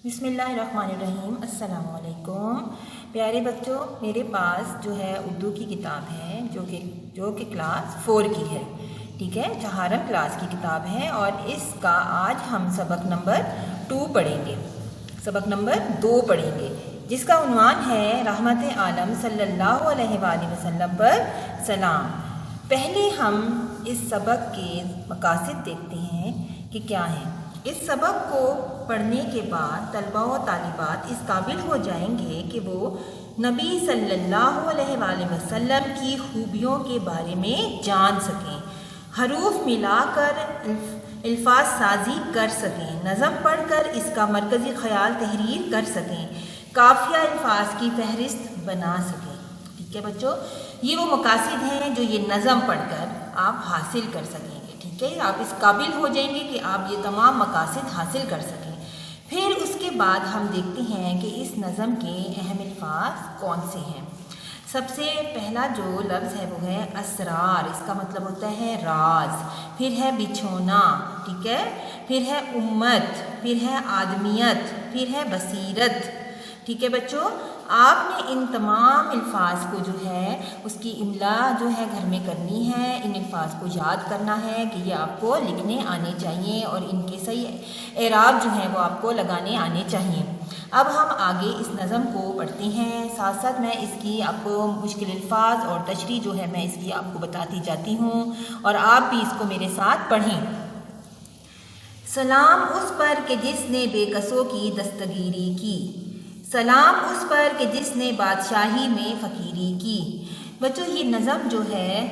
بسم اللہ الرحمن الرحیم۔ السلام علیکم پیارے بچوں، میرے پاس جو ہے اردو کی کتاب ہے جو کہ کلاس 4 کی ہے، ٹھیک ہے، چہارم کلاس کی کتاب ہے، اور اس کا آج ہم سبق نمبر 2 پڑھیں گے، سبق نمبر 2 پڑھیں گے، جس کا عنوان ہے رحمت عالم صلی اللہ علیہ وآلہ وسلم پر سلام۔ پہلے ہم اس سبق کے مقاصد دیکھتے ہیں کہ کیا ہیں۔ اس سبق کو پڑھنے کے بعد طلباء و طالبات اس قابل ہو جائیں گے کہ وہ نبی صلی اللہ علیہ وآلہ وسلم کی خوبیوں کے بارے میں جان سکیں، حروف ملا کر الفاظ سازی کر سکیں، نظم پڑھ کر اس کا مرکزی خیال تحریر کر سکیں، قافیہ الفاظ کی فہرست بنا سکیں۔ ٹھیک ہے بچوں، یہ وہ مقاصد ہیں جو یہ نظم پڑھ کر آپ حاصل کر سکیں گے، ٹھیک ہے، آپ اس قابل ہو جائیں گے کہ آپ یہ تمام مقاصد حاصل کر سکیں۔ پھر اس کے بعد ہم دیکھتے ہیں کہ اس نظم کے اہم الفاظ کون سے ہیں۔ سب سے پہلا جو لفظ ہے وہ ہے اسرار، اس کا مطلب ہوتا ہے راز، پھر ہے بچھونا، ٹھیک ہے، پھر ہے امت، پھر ہے آدمیت، پھر ہے بصیرت۔ ٹھیک ہے بچوں، آپ نے ان تمام الفاظ کو جو ہے اس کی املا جو ہے گھر میں کرنی ہے، ان الفاظ کو یاد کرنا ہے کہ یہ آپ کو لکھنے آنے چاہیے اور ان کے صحیح اعراب جو ہیں وہ آپ کو لگانے آنے چاہیے۔ اب ہم آگے اس نظم کو پڑھتے ہیں، ساتھ ساتھ میں اس کی آپ کو مشکل الفاظ اور تشریح جو ہے میں اس کی آپ کو بتاتی جاتی ہوں، اور آپ بھی اس کو میرے ساتھ پڑھیں۔ سلام اس پر کہ جس نے بے کسوں کی دستگیری کی، سلام اس پر کہ جس نے بادشاہی میں فقیری کی۔ بچوں، یہ نظم جو ہے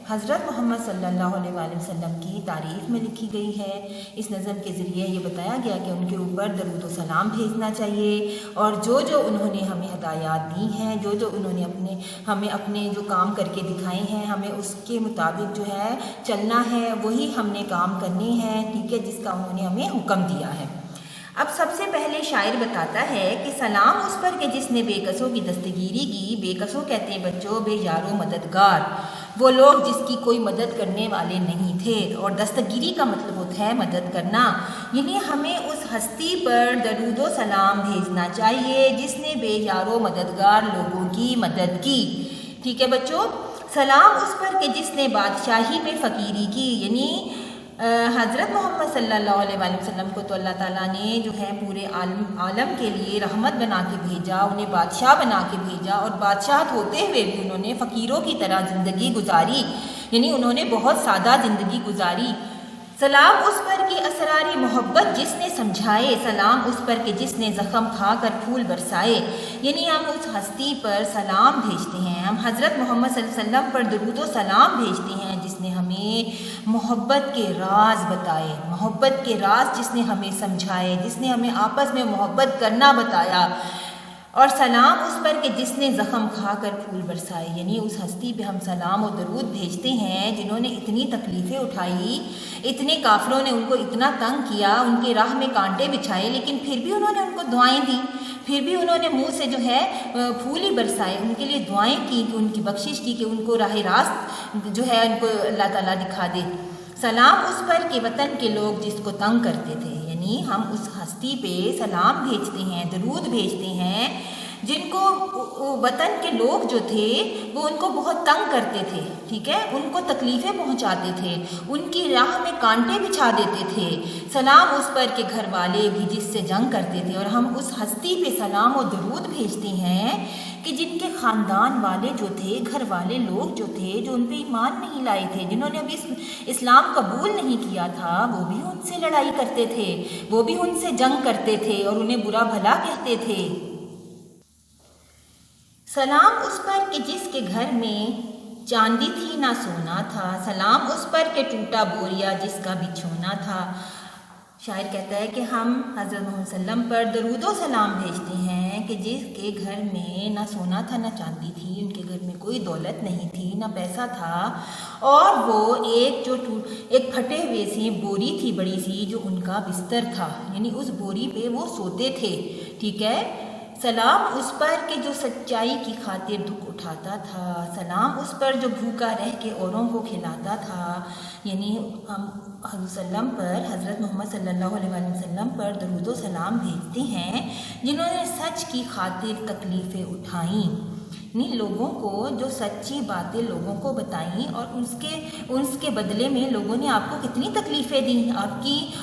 حضرت محمد صلی اللہ علیہ وآلہ وسلم کی تعریف میں لکھی گئی ہے۔ اس نظم کے ذریعے یہ بتایا گیا کہ ان کے اوپر درود و سلام بھیجنا چاہیے، اور جو انہوں نے ہمیں ہدایات دی ہیں، جو انہوں نے ہمیں اپنے جو کام کر کے دکھائے ہیں، ہمیں اس کے مطابق جو ہے چلنا ہے، وہی ہم نے کام کرنے ہیں، ٹھیک ہے، جس کا انہوں نے ہمیں حکم دیا ہے۔ اب سب سے پہلے شاعر بتاتا ہے کہ سلام اس پر کہ جس نے بے کسوں کی دستگیری کی۔ بے کسوں کہتے ہیں بچوں بے یار و مددگار، وہ لوگ جس کی کوئی مدد کرنے والے نہیں تھے، اور دستگیری کا مطلب ہوتا ہے مدد کرنا، یعنی ہمیں اس ہستی پر درود و سلام بھیجنا چاہیے جس نے بے یار و مددگار لوگوں کی مدد کی۔ ٹھیک ہے بچوں، سلام اس پر کہ جس نے بادشاہی میں فقیری کی، یعنی حضرت محمد صلی اللہ علیہ وآلہ وسلم کو تو اللہ تعالیٰ نے جو ہے پورے عالم کے لیے رحمت بنا کے بھیجا، انہیں بادشاہ بنا کے بھیجا، اور بادشاہت ہوتے ہوئے بھی انہوں نے فقیروں کی طرح زندگی گزاری، یعنی انہوں نے بہت سادہ زندگی گزاری۔ سلام اس پر کی اسراری محبت جس نے سمجھائے، سلام اس پر کہ جس نے زخم کھا کر پھول برسائے، یعنی ہم اس ہستی پر سلام بھیجتے ہیں، ہم حضرت محمد صلی اللہ علیہ وسلم پر درود و سلام بھیجتے ہیں جس نے ہمیں محبت کے راز بتائے، محبت کے راز جس نے ہمیں سمجھائے، جس نے ہمیں آپس میں محبت کرنا بتایا، اور سلام اس پر کہ جس نے زخم کھا کر پھول برسائے، یعنی اس ہستی پہ ہم سلام و درود بھیجتے ہیں جنہوں نے اتنی تکلیفیں اٹھائی، اتنے کافروں نے ان کو اتنا تنگ کیا، ان کے راہ میں کانٹے بچھائے، لیکن پھر بھی انہوں نے ان کو دعائیں دیں، پھر بھی انہوں نے منہ سے جو ہے پھول ہی برسائے، ان کے لیے دعائیں کی کہ ان کی بخشش کی، کہ ان کو راہ راست جو ہے ان کو اللہ تعالیٰ دکھا دے۔ سلام اس پر کہ وطن کے لوگ جس کو تنگ کرتے تھے، یعنی ہم اس ہستی پہ سلام بھیجتے ہیں، درود بھیجتے ہیں جن کو وطن کے لوگ جو تھے وہ ان کو بہت تنگ کرتے تھے، ٹھیک ہے، ان کو تکلیفیں پہنچاتے تھے، ان کی راہ میں کانٹے بچھا دیتے تھے۔ سلام اس پر کہ گھر والے بھی جس سے جنگ کرتے تھے، اور ہم اس ہستی پہ سلام و درود بھیجتے ہیں کہ جن کے خاندان والے جو تھے، گھر والے لوگ جو تھے، جو ان پہ ایمان نہیں لائے تھے، جنہوں نے ابھی اسلام قبول نہیں کیا تھا، وہ بھی ان سے لڑائی کرتے تھے، وہ بھی ان سے جنگ کرتے تھے اور انہیں برا بھلا کہتے تھے۔ سلام اس پر کہ جس کے گھر میں چاندی تھی نہ سونا تھا، سلام اس پر کہ ٹوٹا بوریا جس کا بچھونا تھا۔ شاعر کہتا ہے کہ ہم حضرت محمد صلی اللہ علیہ وسلم پر درود و سلام بھیجتے ہیں کہ جس کے گھر میں نہ سونا تھا نہ چاندی تھی، ان کے گھر میں کوئی دولت نہیں تھی نہ پیسہ تھا، اور وہ ایک پھٹے ہوئے سی بوری تھی بڑی سی جو ان کا بستر تھا، یعنی اس بوری پہ وہ سوتے تھے، ٹھیک ہے۔ سلام اس پر کہ جو سچائی کی خاطر دکھ اٹھاتا تھا، سلام اس پر جو بھوکا رہ کے اوروں کو کھلاتا تھا۔ یعنی ہم حضرت محمد صلی اللہ علیہ وسلم پر درود و سلام بھیجتے ہیں جنہوں نے سچ کی خاطر تکلیفیں اٹھائیں، یعنی لوگوں کو جو سچی باتیں لوگوں کو بتائیں اور اس کے بدلے میں لوگوں نے آپ کو کتنی تکلیفیں دیں،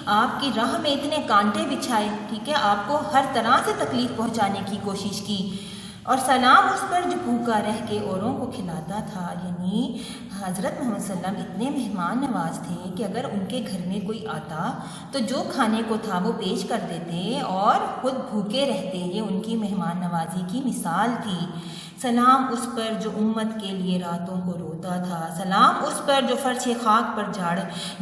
آپ کی راہ میں اتنے کانٹے بچھائے، ٹھیک ہے، آپ کو ہر طرح سے تکلیف پہنچانے کی کوشش کی۔ اور سلام اس پر جو بھوکا رہ کے اوروں کو کھلاتا تھا، یعنی حضرت محمد صلی اللہ علیہ وسلم اتنے مہمان نواز تھے کہ اگر ان کے گھر میں کوئی آتا تو جو کھانے کو تھا وہ پیش کر دیتے اور خود بھوکے رہتے۔ یہ ان کی مہمان نوازی کی مثال تھی۔ سلام اس پر جو امت کے لیے راتوں کو روتا تھا، سلام اس پر جو فرش خاک پر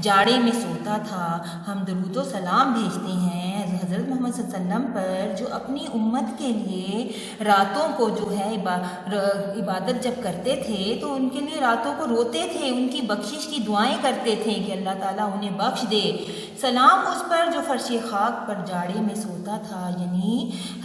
جاڑے میں سوتا تھا۔ ہم درود و سلام بھیجتے ہیں حضرت محمد صلی اللہ علیہ وسلم پر جو اپنی امت کے لیے راتوں کو جو ہے عبادت جب کرتے تھے تو ان کے لیے راتوں کو روتے تھے، ان کی بخشش کی دعائیں کرتے تھے کہ اللہ تعالیٰ انہیں بخش دے۔ سلام اس پر جو فرش خاک پر جاڑے میں سوتا تھا، یعنی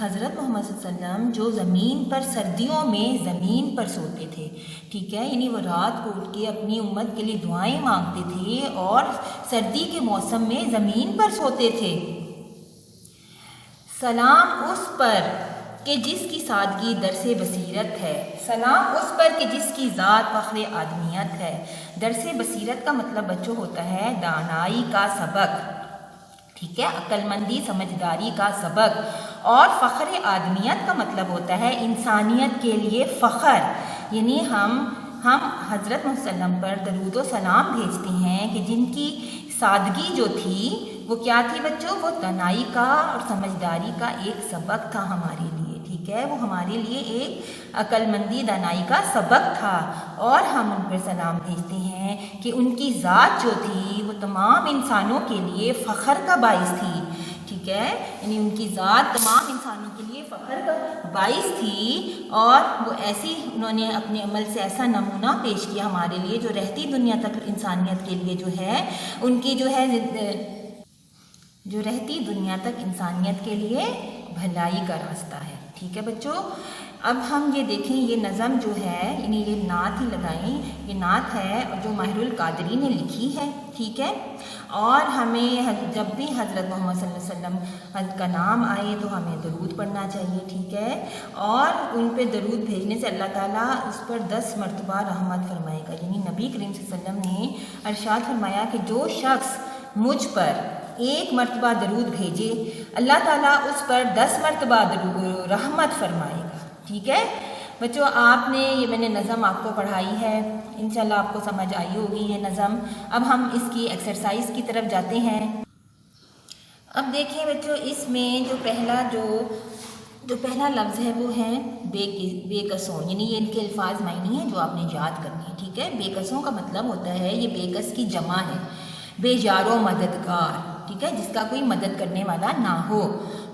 حضرت محمد صلی اللہ علیہ وسلم جو زمین پر سردیوں میں زمین پر سوتے تھے، ٹھیک ہے، یعنی وہ رات کو اٹھ کے اپنی امت کے لیے دعائیں مانگتے تھے اور سردی کے موسم میں زمین پر سوتے تھے۔ سلام اس پر کہ جس کی سادگی درس بصیرت ہے، سلام اس پر کہ جس کی ذات فخر آدمیت ہے۔ درس بصیرت کا مطلب بچوں ہوتا ہے دانائی کا سبق، ٹھیک ہے، عقل مندی سمجھداری کا سبق۔ اور فخر آدمیت کا مطلب ہوتا ہے انسانیت کے لیے فخر، یعنی ہم حضرت محمد صلی اللہ علیہ وسلم پر درود و سلام بھیجتے ہیں کہ جن کی سادگی جو تھی وہ کیا تھی بچوں، وہ دانائی کا اور سمجھداری کا ایک سبق تھا ہمارے لیے، ٹھیک ہے، وہ ہمارے لیے ایک عقل مندی دانائی کا سبق تھا۔ اور ہم ان پر سلام بھیجتے ہیں کہ ان کی ذات جو تھی وہ تمام انسانوں کے لیے فخر کا باعث تھی، ٹھیک ہے، یعنی ان کی ذات تمام انسانوں کے لیے فخر کا باعث تھی اور وہ ایسی انہوں نے اپنے عمل سے ایسا نمونہ پیش کیا ہمارے لیے جو رہتی دنیا تک انسانیت کے لیے جو ہے ان کی جو رہتی دنیا تک انسانیت کے لیے بھلائی کا راستہ ہے، ٹھیک ہے بچوں۔ اب ہم یہ دیکھیں یہ نظم جو ہے، یعنی یہ نعت ہی لگائیں، یہ نعت ہے جو ماہر القادری نے لکھی ہے، ٹھیک ہے، اور ہمیں جب بھی حضرت محمد صلی اللہ علیہ وسلم کا نام آئے تو ہمیں درود پڑھنا چاہیے، ٹھیک ہے، اور ان پہ درود بھیجنے سے اللہ تعالیٰ اس پر 10 مرتبہ رحمت فرمائے گا۔ یعنی نبی کریم صلی اللہ علیہ وسلم نے ارشاد فرمایا کہ جو شخص مجھ پر 1 مرتبہ درود بھیجے اللہ تعالیٰ اس پر 10 مرتبہ رحمت فرمائے گا، ٹھیک ہے بچوں۔ آپ نے یہ میں نے نظم آپ کو پڑھائی ہے، انشاءاللہ آپ کو سمجھ آئی ہوگی یہ نظم۔ اب ہم اس کی ایکسرسائز کی طرف جاتے ہیں۔ اب دیکھیں بچوں، اس میں جو پہلا لفظ ہے وہ ہے بے کسوں، یعنی یہ ان کے الفاظ معنی ہیں جو آپ نے یاد کرنے ہیں، ٹھیک ہے۔ بے کسوں کا مطلب ہوتا ہے، یہ بے کس کی جمع ہے، بے یار و مددگار، ٹھیک ہے، جس کا کوئی مدد کرنے والا نہ ہو۔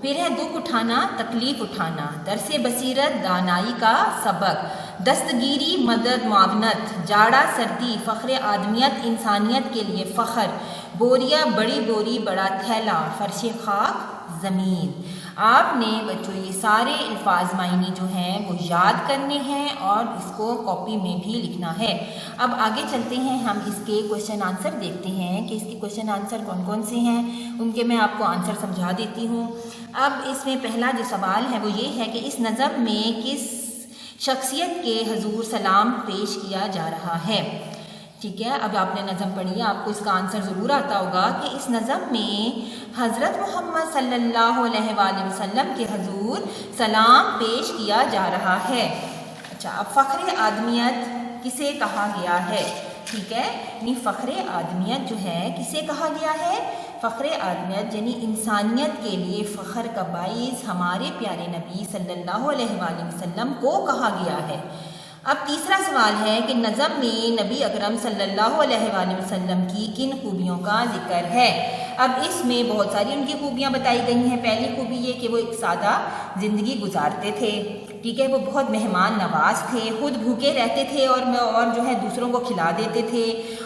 پھر ہے دکھ اٹھانا، تکلیف اٹھانا، درس بصیرت دانائی کا سبق، دستگیری مدد معاونت، جاڑا سردی فخر آدمیت انسانیت کے لیے فخر، بوریا بڑی بوری بڑا تھیلا، فرش خاک زمین۔ آپ نے بچوں یہ سارے الفاظ معنی جو ہیں وہ یاد کرنے ہیں اور اس کو کاپی میں بھی لکھنا ہے۔ اب آگے چلتے ہیں، ہم اس کے کوشچن آنسر دیکھتے ہیں کہ اس کے کوشچن آنسر کون کون سے ہیں، ان کے میں آپ کو آنسر سمجھا دیتی ہوں۔ اب اس میں پہلا جو سوال ہے وہ یہ ہے کہ اس نظم میں کس شخصیت کے حضور سلام پیش کیا جا رہا ہے، ٹھیک ہے۔ اب آپ نے نظم پڑھی ہے، آپ کو اس کا آنسر ضرور آتا ہوگا کہ اس نظم میں حضرت محمد صلی اللہ علیہ وآلہ وسلم کے حضور سلام پیش کیا جا رہا ہے۔ اچھا، اب فخر آدمیت کسے کہا گیا ہے، ٹھیک ہے، یعنی فخر آدمیت جو ہے کسے کہا گیا ہے، فخر آدمیت یعنی انسانیت کے لیے فخر کا باعث ہمارے پیارے نبی صلی اللہ علیہ وآلہ وسلم کو کہا گیا ہے۔ اب تیسرا سوال ہے کہ نظم میں نبی اکرم صلی اللہ علیہ وآلہ وسلم کی کن خوبیوں کا ذکر ہے۔ اب اس میں بہت ساری ان کی خوبیاں بتائی گئی ہیں۔ پہلی خوبی یہ کہ وہ ایک سادہ زندگی گزارتے تھے، ٹھیک ہے، وہ بہت مہمان نواز تھے، خود بھوکے رہتے تھے اور جو ہے دوسروں کو کھلا دیتے تھے،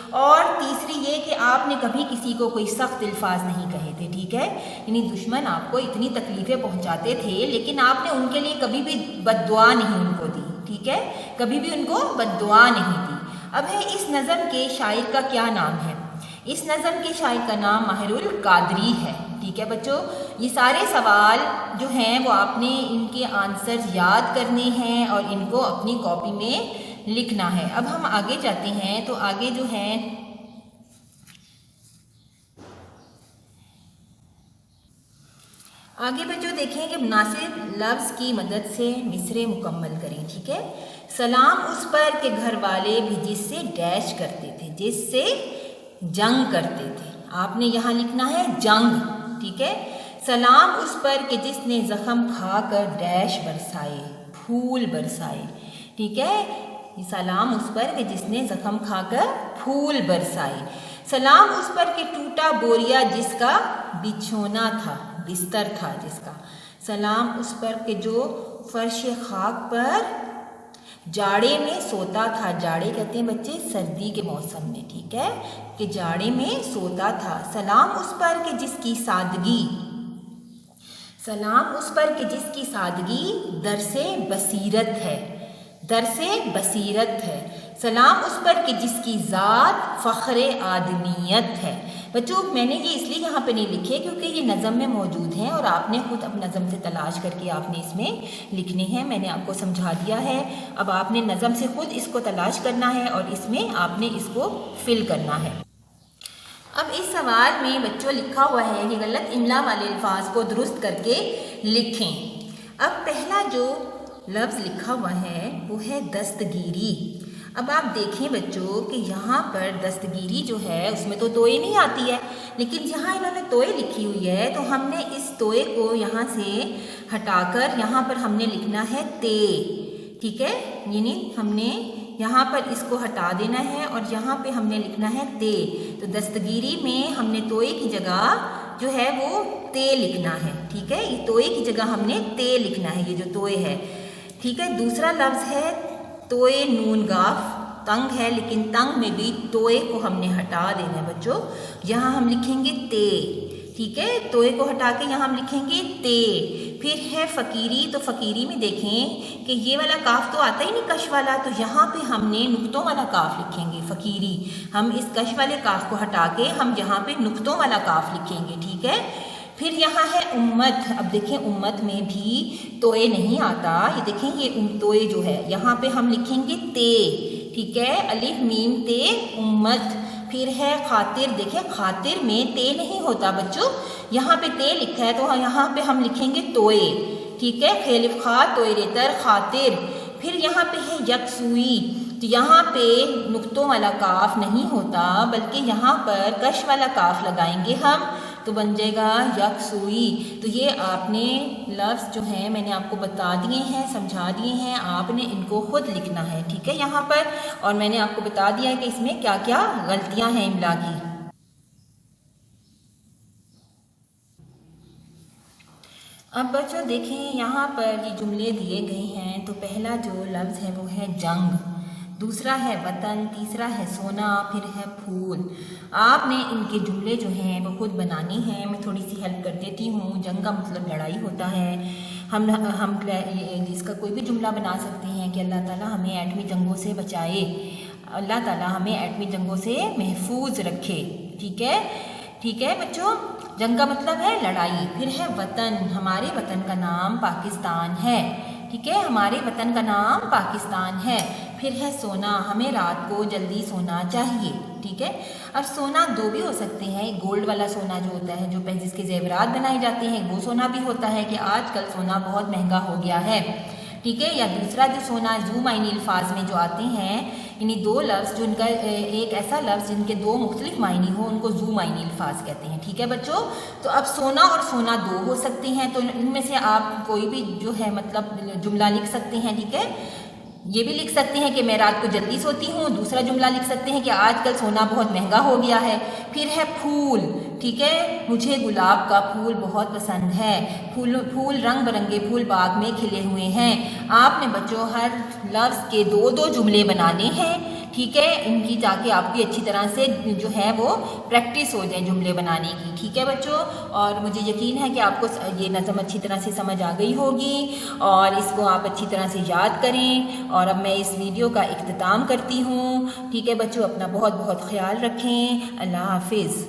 اور تیسری یہ کہ آپ نے کبھی کسی کو کوئی سخت الفاظ نہیں کہے تھے، ٹھیک ہے، یعنی دشمن آپ کو اتنی تکلیفیں پہنچاتے تھے لیکن آپ نے ان کے لیے کبھی بھی بد دعا نہیں ان کو دی، ٹھیک ہے، کبھی بھی ان کو بد دعا نہیں دی۔ اب ہے اس نظم کے شاعر کا کیا نام ہے؟ اس نظم کے شاعر کا نام ماہر القادری ہے، ٹھیک ہے بچوں۔ یہ سارے سوال جو ہیں وہ آپ نے ان کے آنسرز یاد کرنے ہیں اور ان کو اپنی کاپی میں لکھنا ہے۔ اب ہم آگے جاتے ہیں تو آگے جو ہے آگے بچوں دیکھیں کہ مناسب لفظ کی مدد سے مصرعے مکمل کریں، ٹھیک ہے۔ سلام اس پر کہ گھر والے بھی جس سے ڈیش کرتے تھے، جس سے جنگ کرتے تھے، آپ نے یہاں لکھنا ہے جنگ، ٹھیک ہے۔ سلام اس پر کہ جس نے زخم کھا کر ڈیش برسائے، پھول برسائے، ٹھیک ہے۔ سلام اس پر کہ جس نے زخم کھا کر پھول برسائے۔ سلام اس پر کہ ٹوٹا بوریا جس کا بچھونا تھا، بستر تھا جس کا۔ سلام اس پر کہ جو فرش خاک پر جاڑے میں سوتا تھا، جاڑے کہتے ہیں بچے سردی کے موسم میں، ٹھیک ہے، کہ جاڑے میں سوتا تھا۔ سلام اس پر کہ جس کی سادگی، سلام اس پر کہ جس کی سادگی درس بصیرت ہے، درس بصیرت ہے۔ سلام اس پر کہ جس کی ذات فخر آدمیت ہے۔ بچوں میں نے یہ اس لیے یہاں پہ نہیں لکھے کیونکہ یہ نظم میں موجود ہیں اور آپ نے خود اب نظم سے تلاش کر کے آپ نے اس میں لکھنے ہیں، میں نے آپ کو سمجھا دیا ہے۔ اب آپ نے نظم سے خود اس کو تلاش کرنا ہے اور اس میں آپ نے اس کو فل کرنا ہے۔ اب اس سوال میں بچوں لکھا ہوا ہے کہ غلط املا والے الفاظ کو درست کر کے لکھیں۔ اب پہلا جو لفظ لکھا ہوا ہے وہ ہے دستگیری۔ اب آپ دیکھیں بچوں کہ یہاں پر دستگیری جو ہے اس میں تو توئے نہیں آتی ہے، لیکن جہاں انہوں نے توئے لکھی ہوئی ہے تو ہم نے اس توئے کو یہاں سے ہٹا کر یہاں پر ہم نے لکھنا ہے تے، ٹھیک ہے، یعنی ہم نے یہاں پر اس کو ہٹا دینا ہے اور یہاں پہ ہم نے لکھنا ہے تے۔ تو دستگیری میں ہم نے توئے کی جگہ جو ہے وہ تے لکھنا ہے، ٹھیک ہے، یہ توئے کی جگہ ہم نے تے لکھنا ہے، یہ جو توئے ہے، ٹھیک ہے۔ دوسرا لفظ ہے توئے نون گاف، تنگ ہے لیکن تنگ میں بھی توئے کو ہم نے ہٹا دینا ہے بچوں، یہاں ہم لکھیں گے تے، ٹھیک ہے، توئے کو ہٹا کے یہاں ہم لکھیں گے تے۔ پھر ہے فقیری، تو فقیری میں دیکھیں کہ یہ والا کاف تو آتا ہی نہیں کش والا، تو یہاں پہ ہم نے نقطوں والا کاف لکھیں گے فقیری، ہم اس کش والے کاف کو ہٹا کے ہم یہاں پہ نقطوں والا کاف لکھیں گے، ٹھیک ہے۔ پھر یہاں ہے امت، اب دیکھیں امت میں بھی توئے نہیں آتا، یہ دیکھیں یہ توئے جو ہے یہاں پہ ہم لکھیں گے تے، ٹھیک ہے، الف میم تے امت۔ پھر ہے خاطر، دیکھیں خاطر میں تے نہیں ہوتا بچوں، یہاں پہ تے لکھا ہے تو یہاں پہ ہم لکھیں گے توئے، ٹھیک ہے، خیلف خا توئے ریتر خاطر۔ پھر یہاں پہ ہے یکسوئی، تو یہاں پہ نقطوں والا کاف نہیں ہوتا بلکہ یہاں پر کش والا کاف لگائیں گے ہم، تو بن جائے گا یکسوئی۔ تو یہ آپ نے لفظ جو ہیں میں نے آپ کو بتا دیے ہیں، سمجھا دیے ہیں، آپ نے ان کو خود لکھنا ہے، ٹھیک ہے یہاں پر، اور میں نے آپ کو بتا دیا ہے کہ اس میں کیا کیا غلطیاں ہیں املا کی۔ اب بچوں دیکھیں یہاں پر یہ جملے دیے گئے ہیں، تو پہلا جو لفظ ہے وہ ہے جنگ، دوسرا ہے وطن، تیسرا ہے سونا، پھر ہے پھول۔ آپ نے ان کے جملے جو ہیں وہ خود بنانی ہیں، میں تھوڑی سی ہیلپ کر دیتی ہوں۔ جنگ کا مطلب لڑائی ہوتا ہے، ہم اس کا کوئی بھی جملہ بنا سکتے ہیں کہ اللہ تعالیٰ ہمیں ایٹمی جنگوں سے بچائے، اللہ تعالیٰ ہمیں ایٹمی جنگوں سے محفوظ رکھے، ٹھیک ہے، ٹھیک ہے بچوں۔ جنگ کا مطلب ہے لڑائی۔ پھر ہے وطن، ہمارے وطن کا نام پاکستان ہے، ٹھیک ہے، ہمارے وطن کا نام پاکستان ہے۔ پھر ہے سونا، ہمیں رات کو جلدی سونا چاہیے، ٹھیک ہے۔ اب سونا دو بھی ہو سکتے ہیں، گولڈ والا سونا جو ہوتا ہے جو جس کے زیورات بنائے جاتے ہیں وہ سونا بھی ہوتا ہے کہ آج کل سونا بہت مہنگا ہو گیا ہے، ٹھیک ہے، یا دوسرا جو سونا ذو معنی الفاظ میں جو آتے ہیں، یعنی دو لفظ جو ان کا ایک ایسا لفظ جن کے دو مختلف معنی ہوں ان کو ذو معنی الفاظ کہتے ہیں، ٹھیک ہے بچوں۔ تو اب سونا اور سونا دو ہو سکتے ہیں، تو ان میں سے آپ کوئی بھی جو ہے مطلب جملہ لکھ سکتے ہیں، ٹھیک ہے۔ یہ بھی لکھ سکتے ہیں کہ میں رات کو جلدی سوتی ہوں، دوسرا جملہ لکھ سکتے ہیں کہ آج کل سونا بہت مہنگا ہو گیا ہے۔ پھر ہے پھول، ٹھیک ہے، مجھے گلاب کا پھول بہت پسند ہے، پھول رنگ برنگے پھول باغ میں کھلے ہوئے ہیں۔ آپ نے بچوں ہر لفظ کے دو دو جملے بنانے ہیں، ٹھیک ہے، ان کی تاکہ آپ کی اچھی طرح سے جو ہے وہ پریکٹس ہو جائے جملے بنانے کی، ٹھیک ہے بچوں. اور مجھے یقین ہے کہ آپ کو یہ نظم اچھی طرح سے سمجھ آ گئی ہوگی اور اس کو آپ اچھی طرح سے یاد کریں. اور اب میں اس ویڈیو کا اختتام کرتی ہوں. ٹھیک ہے بچوں، اپنا بہت بہت خیال رکھیں. اللہ حافظ.